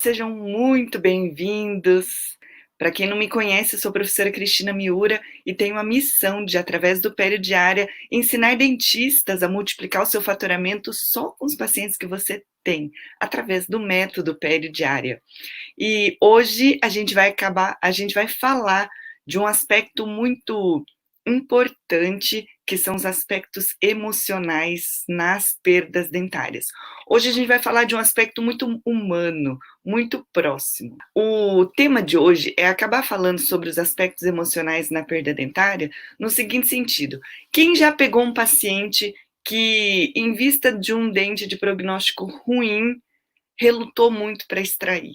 Sejam muito bem-vindos. Para quem não me conhece, eu sou a professora Cristina Miura e tenho a missão de, através do Pério Diária, ensinar dentistas a multiplicar o seu faturamento só com os pacientes que você tem, através do método Pério Diária. E hoje a gente vai falar de um aspecto muito importante, que são os aspectos emocionais nas perdas dentárias. Hoje a gente vai falar de um aspecto muito humano, muito próximo. O tema de hoje é acabar falando sobre os aspectos emocionais na perda dentária no seguinte sentido: quem já pegou um paciente que, em vista de um dente de prognóstico ruim, relutou muito para extrair?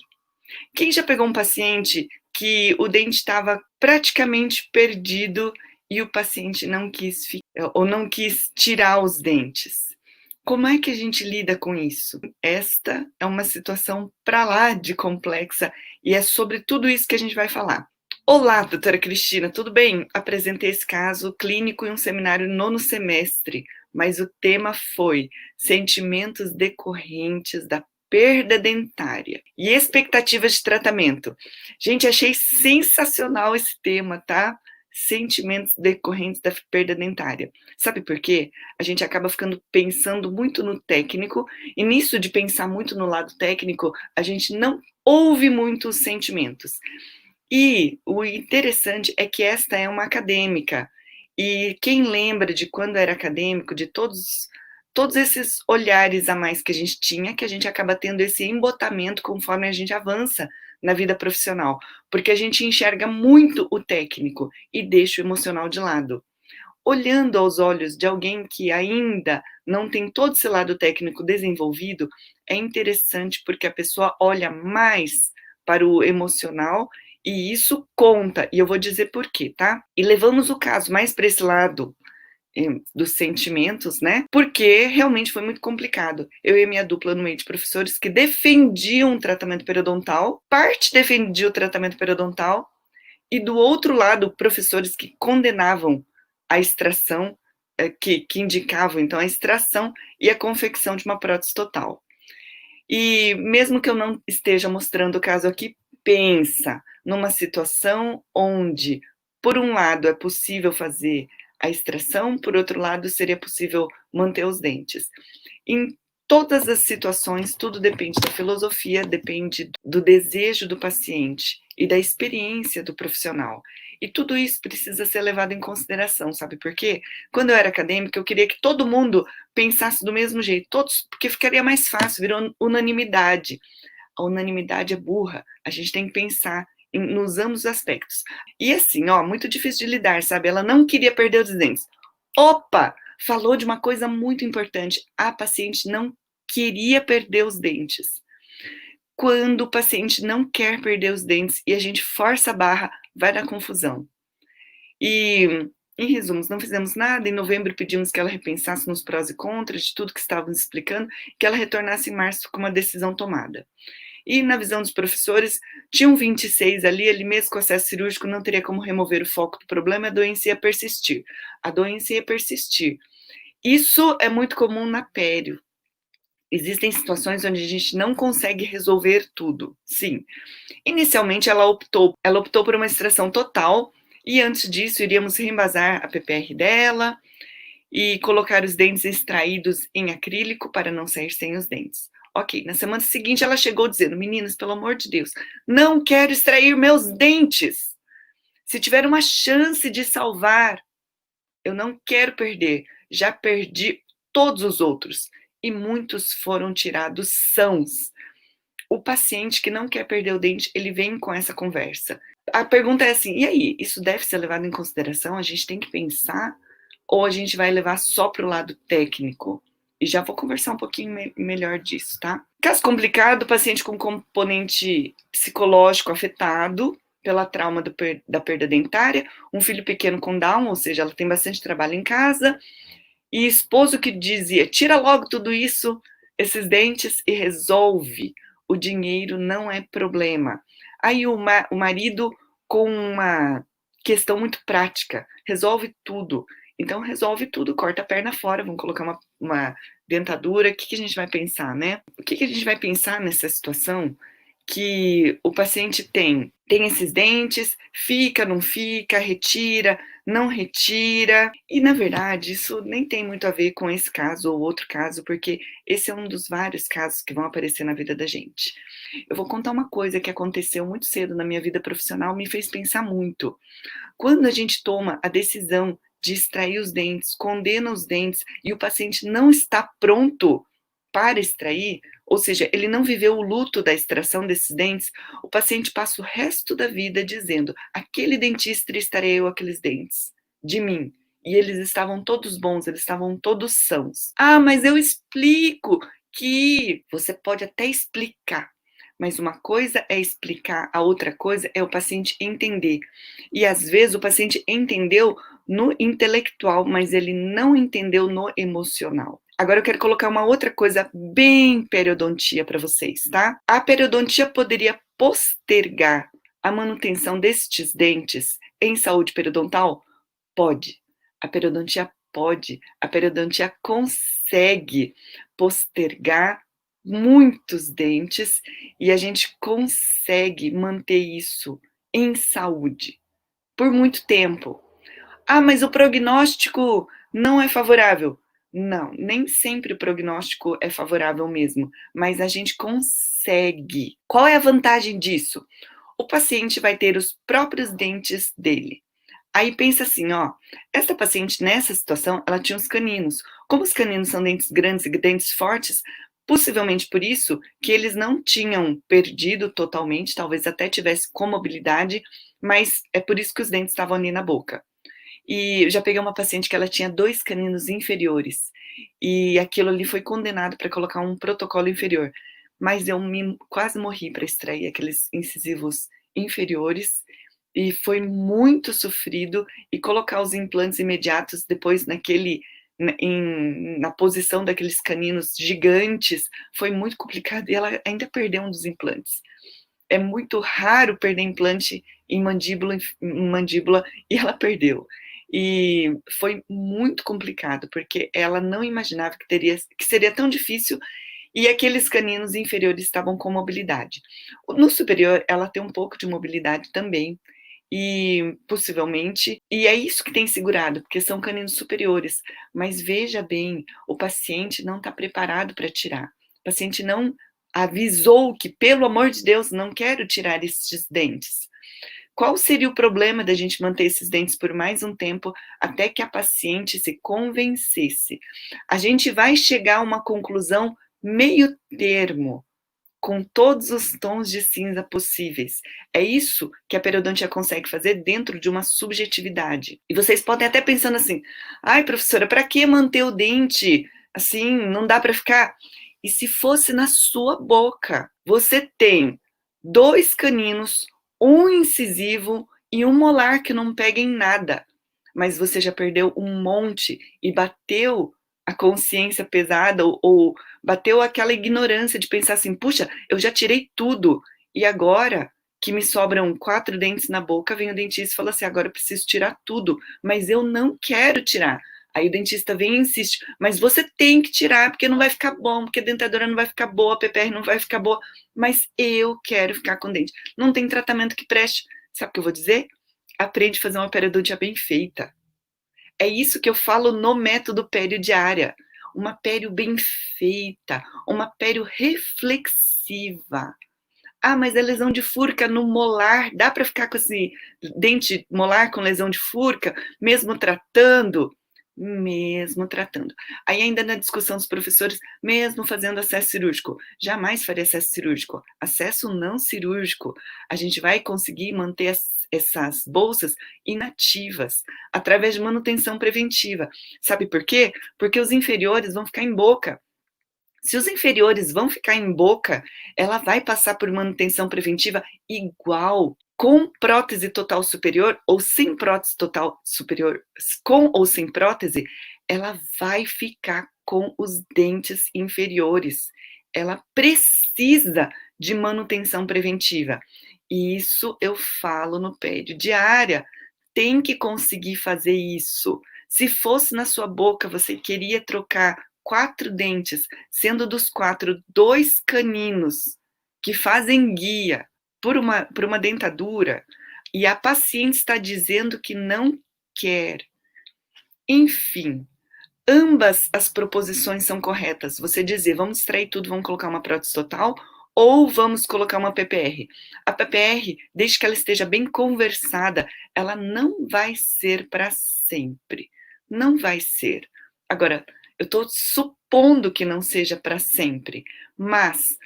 Quem já pegou um paciente que o dente estava praticamente perdido e o paciente não quis ou não quis tirar os dentes? Como é que a gente lida com isso? Esta é uma situação para lá de complexa e é sobre tudo isso que a gente vai falar. Olá, doutora Cristina, tudo bem? Apresentei esse caso clínico em um seminário no nono semestre, mas o tema foi sentimentos decorrentes da perda dentária e expectativas de tratamento. Gente, achei sensacional esse tema, tá? Sentimentos decorrentes da perda dentária. Sabe por quê? A gente acaba pensando muito no técnico, e nisso de pensar muito no lado técnico, a gente não ouve muito os sentimentos. E o interessante é que esta é uma acadêmica, e quem lembra de quando era acadêmico, de todos esses olhares a mais que a gente tinha, que a gente acaba tendo esse embotamento conforme a gente avança na vida profissional, porque a gente enxerga muito o técnico e deixa o emocional de lado. Olhando aos olhos de alguém que ainda não tem todo esse lado técnico desenvolvido, é interessante porque a pessoa olha mais para o emocional e isso conta, e eu vou dizer por quê, tá? E levamos o caso mais para esse lado dos sentimentos, né? Porque realmente foi muito complicado. Eu e minha dupla no meio de professores que defendiam o tratamento periodontal, parte defendia o tratamento periodontal, e do outro lado, professores que condenavam a extração, que indicavam então a extração e a confecção de uma prótese total. E mesmo que eu não esteja mostrando o caso aqui, pensa numa situação onde, por um lado, é possível fazer a extração, por outro lado, seria possível manter os dentes. Em todas as situações, tudo depende da filosofia, depende do desejo do paciente e da experiência do profissional. E tudo isso precisa ser levado em consideração, sabe por quê? Quando eu era acadêmica, eu queria que todo mundo pensasse do mesmo jeito, todos, porque ficaria mais fácil, virou unanimidade. A unanimidade é burra, a gente tem que pensar nos ambos aspectos. E assim, ó, muito difícil de lidar, sabe? Ela não queria perder os dentes. Opa! Falou de uma coisa muito importante. A paciente não queria perder os dentes. Quando o paciente não quer perder os dentes e a gente força a barra, vai dar confusão. E, em resumo, não fizemos nada. Em novembro, pedimos que ela repensasse nos prós e contras de tudo que estávamos explicando, que ela retornasse em março com uma decisão tomada. E, na visão dos professores, tinham 26 ali, ele mesmo com acesso cirúrgico não teria como remover o foco do problema, a doença ia persistir. A doença ia persistir. Isso é muito comum na pério. Existem situações onde a gente não consegue resolver tudo, sim. Inicialmente, ela optou por uma extração total, e antes disso, iríamos reembasar a PPR dela e colocar os dentes extraídos em acrílico para não sair sem os dentes. Ok, na semana seguinte ela chegou dizendo: meninas, pelo amor de Deus, não quero extrair meus dentes. Se tiver uma chance de salvar, eu não quero perder. Já perdi todos os outros e muitos foram tirados sãos. O paciente que não quer perder o dente, ele vem com essa conversa. A pergunta é assim: e aí, isso deve ser levado em consideração? A gente tem que pensar ou a gente vai levar só para o lado técnico? E já vou conversar um pouquinho melhor disso, tá? Caso complicado, paciente com componente psicológico afetado pela trauma da perda dentária, um filho pequeno com Down, ou seja, ela tem bastante trabalho em casa, e esposo que dizia: tira logo tudo isso, esses dentes, e resolve. O dinheiro não é problema. Aí o marido com uma questão muito prática, resolve tudo. Então resolve tudo, corta a perna fora, vamos colocar uma dentadura. O que a gente vai pensar, né? O que a gente vai pensar nessa situação? que o paciente tem esses dentes, fica, não fica, retira, não retira, e na verdade isso nem tem muito a ver com esse caso ou outro caso, porque esse é um dos vários casos que vão aparecer na vida da gente. Eu vou contar uma coisa que aconteceu muito cedo na minha vida profissional, me fez pensar muito. Quando a gente toma a decisão de extrair os dentes, condena os dentes e o paciente não está pronto para extrair, ou seja, ele não viveu o luto da extração desses dentes, o paciente passa o resto da vida dizendo: aquele dentista extraiu aqueles dentes de mim. E eles estavam todos bons, eles estavam todos sãos. Ah, mas eu explico que você pode até explicar, mas uma coisa é explicar, a outra coisa é o paciente entender. E às vezes o paciente entendeu no intelectual, mas ele não entendeu no emocional. Agora eu quero colocar uma outra coisa bem periodontia para vocês, tá? A periodontia poderia postergar a manutenção destes dentes em saúde periodontal? Pode. A periodontia pode. A periodontia consegue postergar muitos dentes e a gente consegue manter isso em saúde por muito tempo. Ah, mas o prognóstico não é favorável. Não, nem sempre o prognóstico é favorável mesmo, mas a gente consegue. Qual é a vantagem disso? O paciente vai ter os próprios dentes dele. Aí pensa assim, ó, essa paciente nessa situação, ela tinha os caninos. Como os caninos são dentes grandes e dentes fortes, possivelmente por isso que eles não tinham perdido totalmente, talvez até tivesse com mobilidade, mas é por isso que os dentes estavam ali na boca. E eu já peguei uma paciente que ela tinha 2 caninos inferiores, e aquilo ali foi condenado para colocar um protocolo inferior, mas eu quase morri para extrair aqueles incisivos inferiores, e foi muito sofrido, e colocar os implantes imediatos depois na posição daqueles caninos gigantes, foi muito complicado, e ela ainda perdeu um dos implantes. É muito raro perder implante em mandíbula, e ela perdeu. E foi muito complicado, porque ela não imaginava que seria tão difícil, e aqueles caninos inferiores estavam com mobilidade. No superior, ela tem um pouco de mobilidade também, e possivelmente, e é isso que tem segurado, porque são caninos superiores. Mas veja bem, o paciente não está preparado para tirar. O paciente não avisou que, pelo amor de Deus, não quero tirar esses dentes. Qual seria o problema da gente manter esses dentes por mais um tempo até que a paciente se convencesse? A gente vai chegar a uma conclusão meio termo, com todos os tons de cinza possíveis. É isso que a periodontia consegue fazer dentro de uma subjetividade. E vocês podem até pensando assim: ai, professora, para que manter o dente? Assim, não dá para ficar. E se fosse na sua boca? Você tem 2 caninos, um incisivo e um molar que não pega em nada. Mas você já perdeu um monte e bateu a consciência pesada, ou bateu aquela ignorância de pensar assim: puxa, eu já tirei tudo, e agora que me sobram 4 dentes na boca, vem o dentista e fala assim: agora eu preciso tirar tudo, mas eu não quero tirar. Aí o dentista vem e insiste: mas você tem que tirar, porque não vai ficar bom, porque a dentadura não vai ficar boa, a PPR não vai ficar boa, mas eu quero ficar com dente. Não tem tratamento que preste. Sabe o que eu vou dizer? Aprende a fazer uma periodontia bem feita. É isso que eu falo no método periodiária. Uma pério bem feita, uma pério reflexiva. Ah, mas é lesão de furca no molar, dá para ficar com esse dente molar com lesão de furca, mesmo tratando? Mesmo tratando. Aí ainda na discussão dos professores, mesmo fazendo acesso cirúrgico. Jamais faria acesso cirúrgico. Acesso não cirúrgico. A gente vai conseguir manter essas bolsas inativas através de manutenção preventiva. Sabe por quê? Porque os inferiores vão ficar em boca. Se os inferiores vão ficar em boca, ela vai passar por manutenção preventiva igual, com prótese total superior ou sem prótese total superior, com ou sem prótese, ela vai ficar com os dentes inferiores. Ela precisa de manutenção preventiva. E isso eu falo no PED diária. Tem que conseguir fazer isso. Se fosse na sua boca, você queria trocar 4 dentes, sendo dos 4, 2 caninos que fazem guia por uma dentadura e a paciente está dizendo que não quer. Enfim, ambas as proposições são corretas. Você dizer, vamos extrair tudo, vamos colocar uma prótese total, ou vamos colocar uma PPR. A PPR, desde que ela esteja bem conversada, ela não vai ser para sempre. Não vai ser. Agora, eu estou supondo que não seja para sempre, mas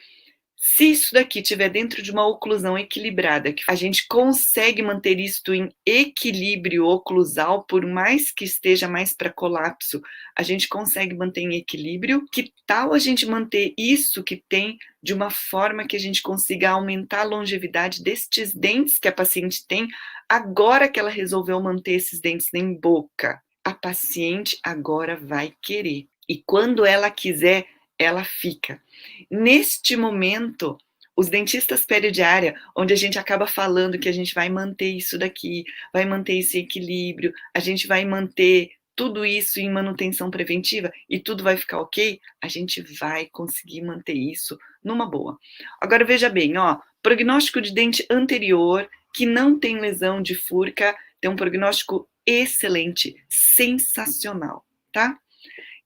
se isso daqui estiver dentro de uma oclusão equilibrada, que a gente consegue manter isto em equilíbrio oclusal, por mais que esteja mais para colapso, a gente consegue manter em equilíbrio. Que tal a gente manter isso que tem de uma forma que a gente consiga aumentar a longevidade destes dentes que a paciente tem, agora que ela resolveu manter esses dentes em boca? A paciente agora vai querer. E quando ela quiser, ela fica. Neste momento, os dentistas peridiária, onde a gente acaba falando que a gente vai manter isso daqui, vai manter esse equilíbrio, a gente vai manter tudo isso em manutenção preventiva e tudo vai ficar ok, a gente vai conseguir manter isso numa boa. Agora veja bem, ó, prognóstico de dente anterior, que não tem lesão de furca, tem um prognóstico excelente, sensacional, tá?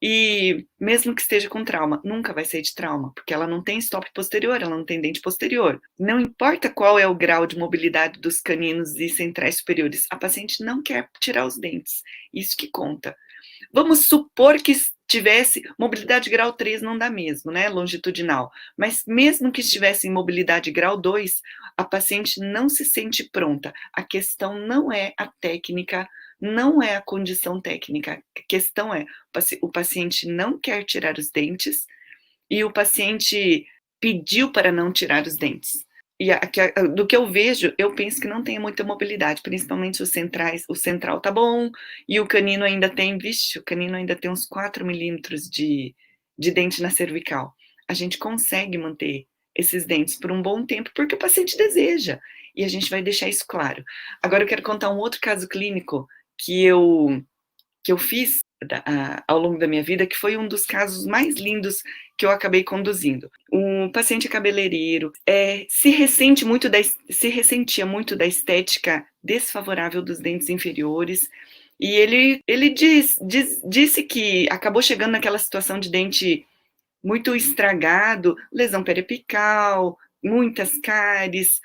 E mesmo que esteja com trauma, nunca vai ser de trauma, porque ela não tem stop posterior, ela não tem dente posterior. Não importa qual é o grau de mobilidade dos caninos e centrais superiores, a paciente não quer tirar os dentes. Isso que conta. Vamos supor que tivesse mobilidade grau 3, não dá mesmo, né? Longitudinal. Mas mesmo que estivesse em mobilidade grau 2, a paciente não se sente pronta. A questão não é a técnica, não é a condição técnica. A questão é, o paciente não quer tirar os dentes e o paciente pediu para não tirar os dentes. E do que eu vejo, eu penso que não tem muita mobilidade, principalmente os centrais. O central tá bom, e o canino ainda tem, vixe, o canino ainda tem uns 4 milímetros de dente na cervical. A gente consegue manter esses dentes por um bom tempo, porque o paciente deseja, e a gente vai deixar isso claro. Agora eu quero contar um outro caso clínico que eu fiz ao longo da minha vida, que foi um dos casos mais lindos que eu acabei conduzindo. Um paciente cabeleireiro se ressentia muito da estética desfavorável dos dentes inferiores, e ele disse que acabou chegando naquela situação de dente muito estragado, lesão periapical, muitas cáries,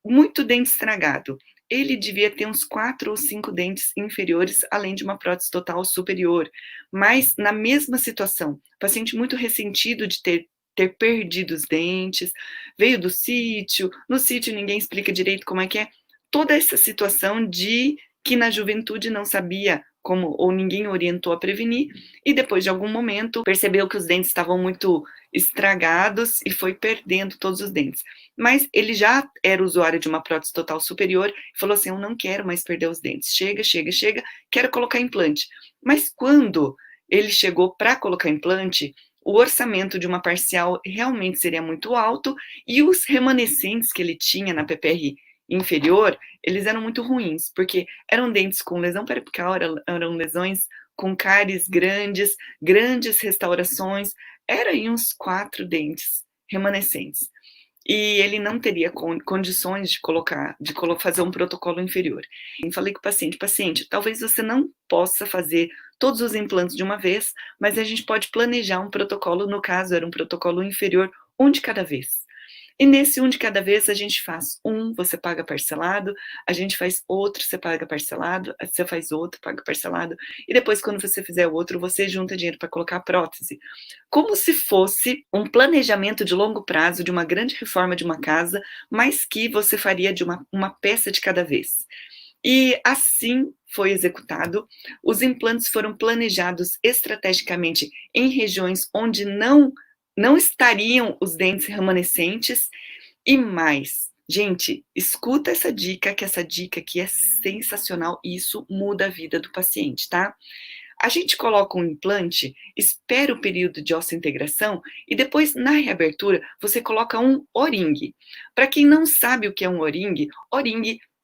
muito dente estragado. Ele devia ter uns 4 ou 5 dentes inferiores, além de uma prótese total superior. Mas na mesma situação, paciente muito ressentido de ter perdido os dentes, veio do sítio, no sítio ninguém explica direito como é que é. Toda essa situação de que na juventude não sabia como, ou ninguém orientou a prevenir, e depois de algum momento percebeu que os dentes estavam muito estragados e foi perdendo todos os dentes. Mas ele já era usuário de uma prótese total superior e falou assim, eu não quero mais perder os dentes, chega, quero colocar implante. Mas quando ele chegou para colocar implante, o orçamento de uma parcial realmente seria muito alto e os remanescentes que ele tinha na PPR inferior, eles eram muito ruins, porque eram dentes com lesão periapical, eram lesões com cáries grandes, grandes restaurações, era aí uns 4 dentes remanescentes. E ele não teria condições de fazer um protocolo inferior. Eu falei com o paciente, talvez você não possa fazer todos os implantes de uma vez, mas a gente pode planejar um protocolo, no caso era um protocolo inferior, um de cada vez. E nesse um de cada vez a gente faz um, você paga parcelado, a gente faz outro, você paga parcelado, você faz outro, paga parcelado, e depois quando você fizer o outro, você junta dinheiro para colocar a prótese. Como se fosse um planejamento de longo prazo de uma grande reforma de uma casa, mas que você faria de uma peça de cada vez. E assim foi executado. Os implantes foram planejados estrategicamente em regiões onde não estariam os dentes remanescentes e mais. Gente, escuta essa dica, que essa dica aqui é sensacional e isso muda a vida do paciente, tá? A gente coloca um implante, espera o período de osseointegração e depois, na reabertura, você coloca um O-ring. Para quem não sabe o que é um O-ring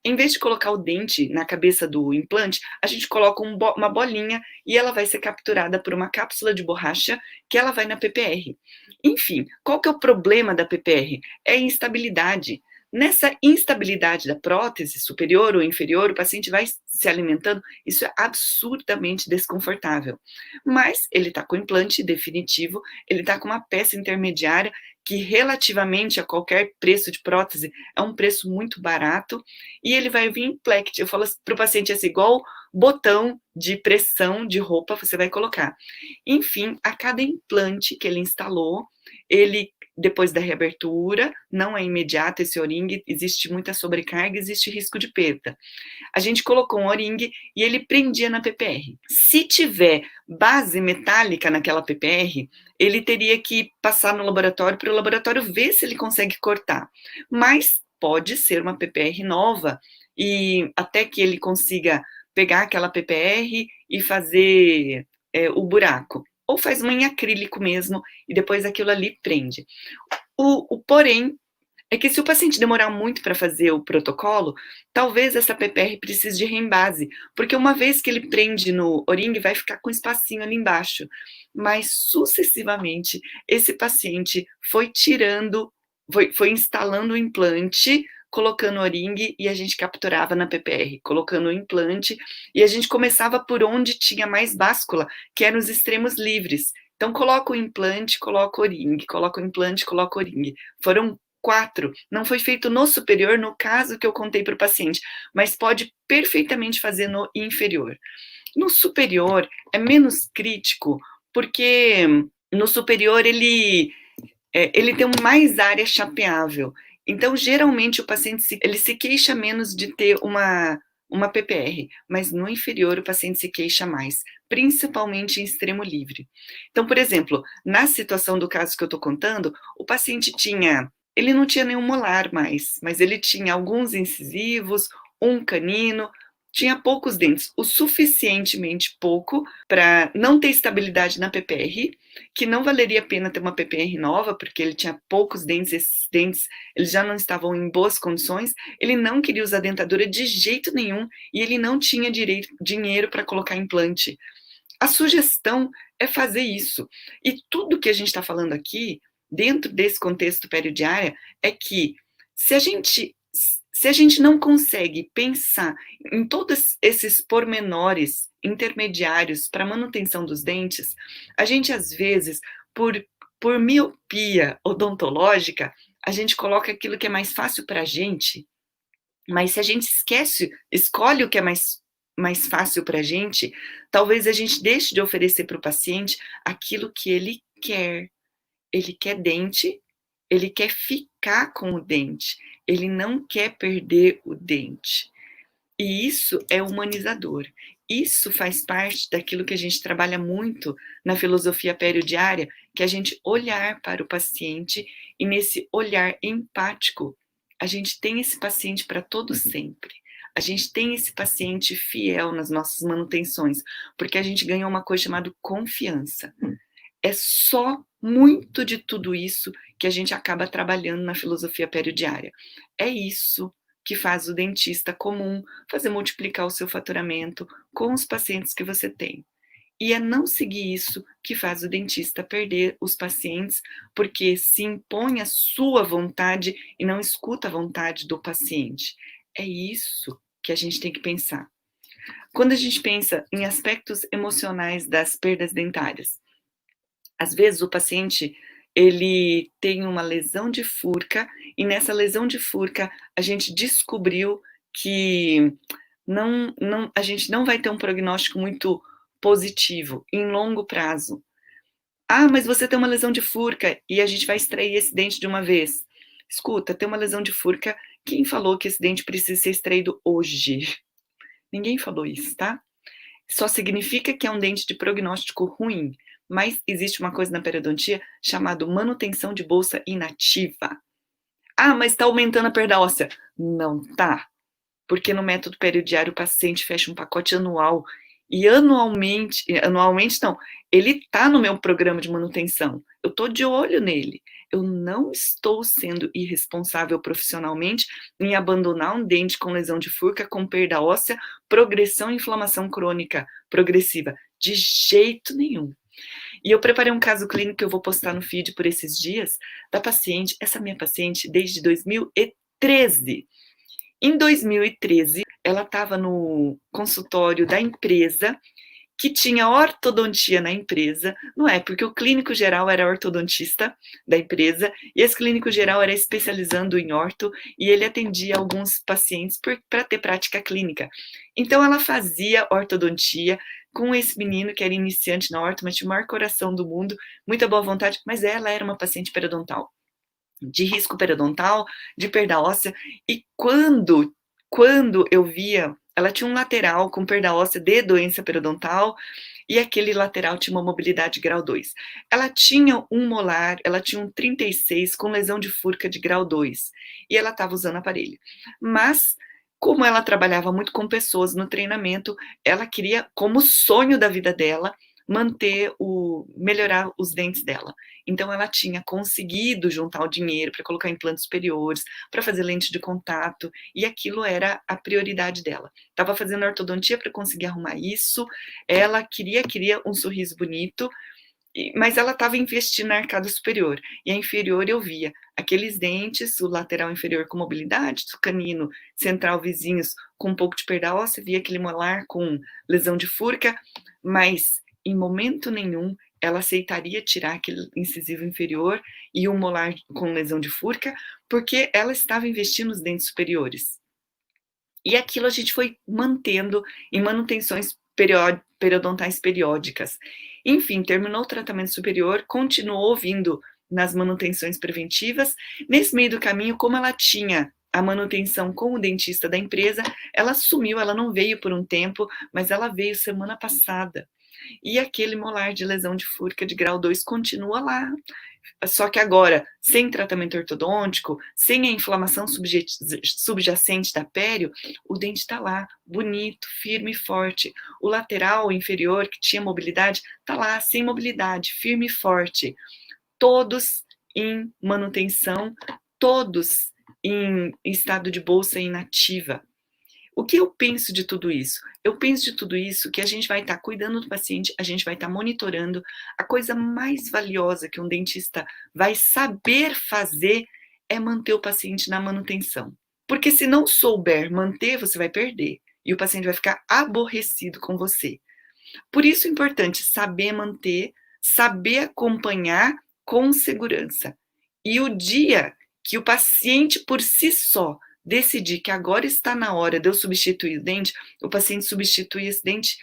Em vez de colocar o dente na cabeça do implante, a gente coloca uma bolinha e ela vai ser capturada por uma cápsula de borracha que ela vai na PPR. Enfim, qual que é o problema da PPR? É a instabilidade. Nessa instabilidade da prótese superior ou inferior, o paciente vai se alimentando, isso é absurdamente desconfortável. Mas ele está com o implante definitivo, ele está com uma peça intermediária que relativamente a qualquer preço de prótese é um preço muito barato, e ele vai vir em plect. Eu falo para o paciente assim, igual botão de pressão de roupa você vai colocar. Enfim, a cada implante que ele instalou, ele, depois da reabertura, não é imediato esse O-ring, existe muita sobrecarga, existe risco de perda. A gente colocou um O-ring e ele prendia na PPR. Se tiver base metálica naquela PPR, ele teria que passar no laboratório para o laboratório ver se ele consegue cortar. Mas pode ser uma PPR nova e até que ele consiga pegar aquela PPR e fazer o buraco. Ou faz uma em acrílico mesmo e depois aquilo ali prende. O porém é que se o paciente demorar muito para fazer o protocolo, talvez essa PPR precise de reembase, porque uma vez que ele prende no O-ring, vai ficar com um espacinho ali embaixo. Mas sucessivamente, esse paciente foi tirando, foi instalando o implante, colocando o O-ring e a gente capturava na PPR, colocando o implante, e a gente começava por onde tinha mais báscula, que eram os extremos livres. Então, coloca o implante, coloca o O-ring, coloca o implante, coloca o O-ring. Foram 4. Não foi feito no superior, no caso que eu contei para o paciente, mas pode perfeitamente fazer no inferior. No superior é menos crítico, porque no superior ele tem mais área chapeável. Então, geralmente, o paciente ele se queixa menos de ter uma PPR, mas no inferior o paciente se queixa mais, principalmente em extremo livre. Então, por exemplo, na situação do caso que eu estou contando, o paciente ele não tinha nenhum molar mais, mas ele tinha alguns incisivos, um canino, tinha poucos dentes, o suficientemente pouco para não ter estabilidade na PPR, que não valeria a pena ter uma PPR nova, porque ele tinha poucos dentes, esses dentes eles já não estavam em boas condições, ele não queria usar dentadura de jeito nenhum, e ele não tinha dinheiro para colocar implante. A sugestão é fazer isso. E tudo que a gente está falando aqui, dentro desse contexto periodiária, é que se a gente não consegue pensar em todos esses pormenores intermediários para manutenção dos dentes, a gente, às vezes, por miopia odontológica, a gente coloca aquilo que é mais fácil para a gente, mas se a gente escolhe o que é mais fácil para a gente, talvez a gente deixe de oferecer para o paciente aquilo que ele quer. Ele quer dente, ele quer ficar com o dente, ele não quer perder o dente. E isso é humanizador. Isso faz parte daquilo que a gente trabalha muito na filosofia periodiária, que é a gente olhar para o paciente e nesse olhar empático, a gente tem esse paciente para todo sempre. A gente tem esse paciente fiel nas nossas manutenções, porque a gente ganhou uma coisa chamada confiança. É só muito de tudo isso que a gente acaba trabalhando na filosofia periodiária. É isso que faz o dentista comum fazer multiplicar o seu faturamento com os pacientes que você tem. E é não seguir isso que faz o dentista perder os pacientes, porque se impõe a sua vontade e não escuta a vontade do paciente. É isso que a gente tem que pensar. Quando a gente pensa em aspectos emocionais das perdas dentárias, às vezes o paciente ele tem uma lesão de furca e nessa lesão de furca a gente descobriu que a gente não vai ter um prognóstico muito positivo em longo prazo. Ah, mas você tem uma lesão de furca e a gente vai extrair esse dente de uma vez. Escuta, tem uma lesão de furca, quem falou que esse dente precisa ser extraído hoje? Ninguém falou isso, tá? Só significa que é um dente de prognóstico ruim, mas existe uma coisa na periodontia chamada manutenção de bolsa inativa. Ah, mas está aumentando a perda óssea. Não tá, porque no método periodiário o paciente fecha um pacote anual e anualmente não, ele está no meu programa de manutenção. Eu estou de olho nele. eu não estou sendo irresponsável profissionalmente em abandonar um dente com lesão de furca, com perda óssea, progressão e inflamação crônica progressiva. De jeito nenhum. E eu preparei um caso clínico que eu vou postar no feed por esses dias, da paciente, essa minha paciente, desde 2013. Em 2013, ela estava no consultório da empresa, que tinha ortodontia na empresa, não é? Porque o clínico geral era ortodontista da empresa, e esse clínico geral era especializando em orto, e ele atendia alguns pacientes para ter prática clínica. Então ela fazia ortodontia com esse menino que era iniciante na orto, mas tinha o maior coração do mundo, muita boa vontade, mas ela era uma paciente periodontal, de risco periodontal, de perda óssea, e quando eu via, ela tinha um lateral com perda óssea de doença periodontal, e aquele lateral tinha uma mobilidade grau 2. Ela tinha um molar, ela tinha um 36 com lesão de furca de grau 2, e ela estava usando aparelho. Mas, como ela trabalhava muito com pessoas no treinamento, ela queria, como sonho da vida dela, melhorar os dentes dela. Então ela tinha conseguido juntar o dinheiro para colocar implantes superiores, para fazer lente de contato, e aquilo era a prioridade dela. Estava fazendo ortodontia para conseguir arrumar isso, ela queria um sorriso bonito, mas ela estava investindo na arcada superior, e a inferior eu via aqueles dentes, o lateral inferior com mobilidade, o canino central vizinhos com um pouco de perda óssea, via aquele molar com lesão de furca, mas em momento nenhum ela aceitaria tirar aquele incisivo inferior e um molar com lesão de furca, porque ela estava investindo nos dentes superiores. E aquilo a gente foi mantendo em manutenções periodontais periódicas. Enfim, terminou o tratamento superior, continuou vindo nas manutenções preventivas. Nesse meio do caminho, como ela tinha a manutenção com o dentista da empresa, ela sumiu, ela não veio por um tempo, mas ela veio semana passada. E aquele molar de lesão de furca de grau 2 continua lá. Só que agora, sem tratamento ortodôntico, sem a inflamação subjacente da pério, o dente está lá, bonito, firme e forte. O lateral inferior, que tinha mobilidade, está lá, sem mobilidade, firme e forte. Todos em manutenção, todos em estado de bolsa inativa. O que eu penso de tudo isso? Eu penso de tudo isso que a gente vai estar cuidando do paciente, a gente vai estar monitorando. A coisa mais valiosa que um dentista vai saber fazer é manter o paciente na manutenção. Porque se não souber manter, você vai perder. E o paciente vai ficar aborrecido com você. Por isso é importante saber manter, saber acompanhar com segurança. E o dia que o paciente por si só decidir que agora está na hora de eu substituir o dente, o paciente substitui esse dente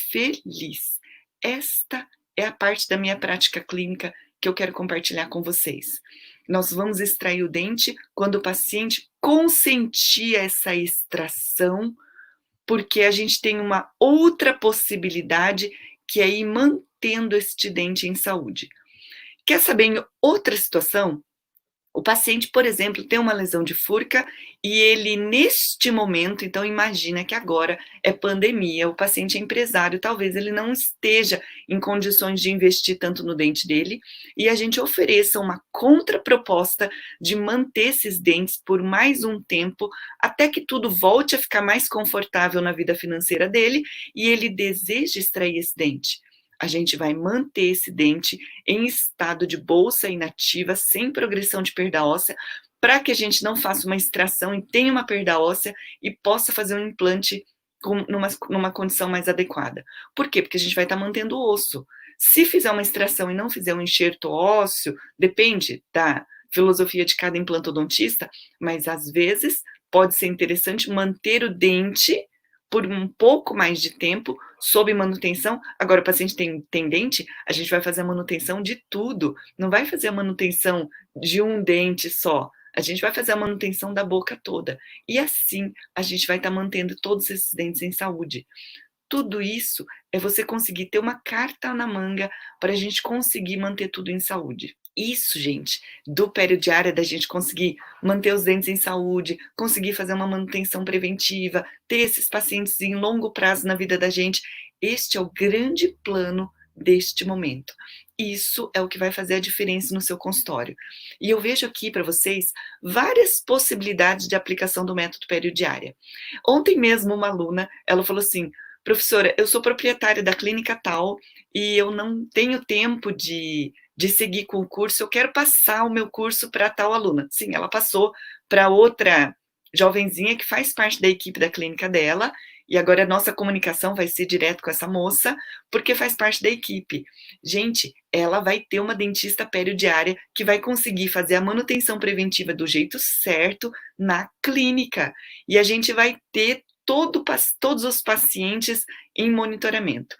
feliz. Esta é a parte da minha prática clínica que eu quero compartilhar com vocês. Nós vamos extrair o dente quando o paciente consentir essa extração, porque a gente tem uma outra possibilidade, que é ir mantendo este dente em saúde. Quer saber em outra situação? O paciente, por exemplo, tem uma lesão de furca e ele, neste momento, então imagina que agora é pandemia, o paciente é empresário, talvez ele não esteja em condições de investir tanto no dente dele, e a gente ofereça uma contraproposta de manter esses dentes por mais um tempo, até que tudo volte a ficar mais confortável na vida financeira dele, e ele deseja extrair esse dente. A gente vai manter esse dente em estado de bolsa inativa, sem progressão de perda óssea, para que a gente não faça uma extração e tenha uma perda óssea e possa fazer um implante numa condição mais adequada. Por quê? Porque a gente vai estar mantendo o osso. Se fizer uma extração e não fizer um enxerto ósseo, depende da filosofia de cada implantodontista, mas às vezes pode ser interessante manter o dente por um pouco mais de tempo, sob manutenção. Agora, o paciente tem dente, a gente vai fazer a manutenção de tudo, não vai fazer a manutenção de um dente só, a gente vai fazer a manutenção da boca toda, e assim a gente vai estar mantendo todos esses dentes em saúde. Tudo isso é você conseguir ter uma carta na manga para a gente conseguir manter tudo em saúde. Isso, gente, do periodiária, da gente conseguir manter os dentes em saúde, conseguir fazer uma manutenção preventiva, ter esses pacientes em longo prazo na vida da gente, este é o grande plano deste momento. Isso é o que vai fazer a diferença no seu consultório. E eu vejo aqui para vocês várias possibilidades de aplicação do método periodiária. Ontem mesmo uma aluna, ela falou assim: professora, eu sou proprietária da clínica tal e eu não tenho tempo de seguir com o curso, eu quero passar o meu curso para tal aluna. Sim, ela passou para outra jovenzinha que faz parte da equipe da clínica dela, e agora a nossa comunicação vai ser direto com essa moça, porque faz parte da equipe. Gente, ela vai ter uma dentista periodiária que vai conseguir fazer a manutenção preventiva do jeito certo na clínica. E a gente vai ter todos os pacientes em monitoramento.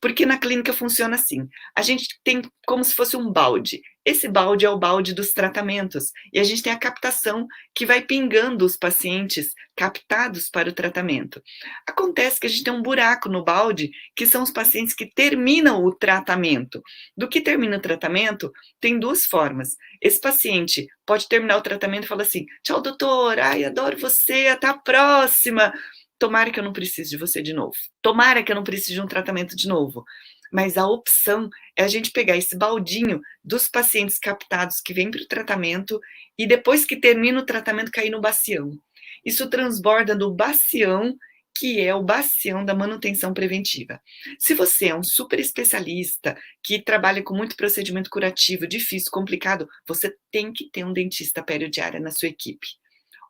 Porque na clínica funciona assim: a gente tem como se fosse um balde. Esse balde é o balde dos tratamentos, e a gente tem a captação que vai pingando os pacientes captados para o tratamento. Acontece que a gente tem um buraco no balde, que são os pacientes que terminam o tratamento. Do que termina o tratamento, tem duas formas. Esse paciente pode terminar o tratamento e falar assim: tchau, doutor, ai, adoro você, até a próxima. Tomara que eu não precise de você de novo. Tomara que eu não precise de um tratamento de novo. Mas a opção é a gente pegar esse baldinho dos pacientes captados que vêm para o tratamento e depois que termina o tratamento cair no bacião. Isso transborda no bacião, que é o bacião da manutenção preventiva. Se você é um super especialista que trabalha com muito procedimento curativo, difícil, complicado, você tem que ter um dentista periodiária na sua equipe.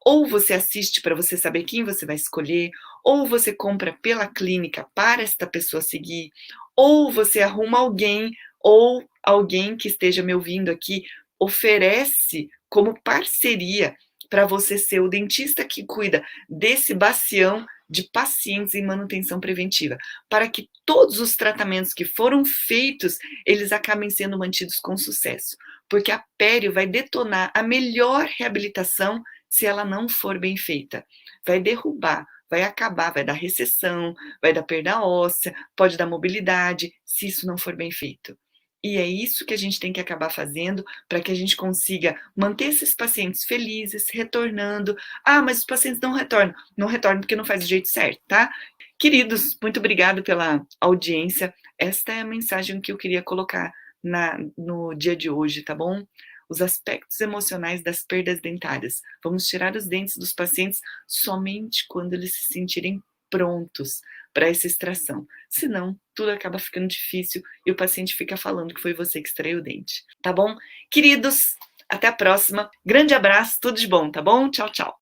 Ou você assiste para você saber quem você vai escolher, ou você compra pela clínica para esta pessoa seguir, ou você arruma alguém, ou alguém que esteja me ouvindo aqui oferece como parceria para você ser o dentista que cuida desse bacião de pacientes em manutenção preventiva, para que todos os tratamentos que foram feitos, eles acabem sendo mantidos com sucesso, porque a pério vai detonar a melhor reabilitação se ela não for bem feita. Vai derrubar, vai acabar, vai dar recessão, vai dar perda óssea, pode dar mobilidade, se isso não for bem feito. E é isso que a gente tem que acabar fazendo para que a gente consiga manter esses pacientes felizes, retornando. Ah, mas os pacientes não retornam. Não retornam porque não faz do jeito certo, tá? Queridos, muito obrigado pela audiência. Esta é a mensagem que eu queria colocar no dia de hoje, tá bom? Os aspectos emocionais das perdas dentárias. Vamos tirar os dentes dos pacientes somente quando eles se sentirem prontos para essa extração. Senão, tudo acaba ficando difícil e o paciente fica falando que foi você que extraiu o dente. Tá bom? Queridos, até a próxima. Grande abraço, tudo de bom, tá bom? Tchau, tchau.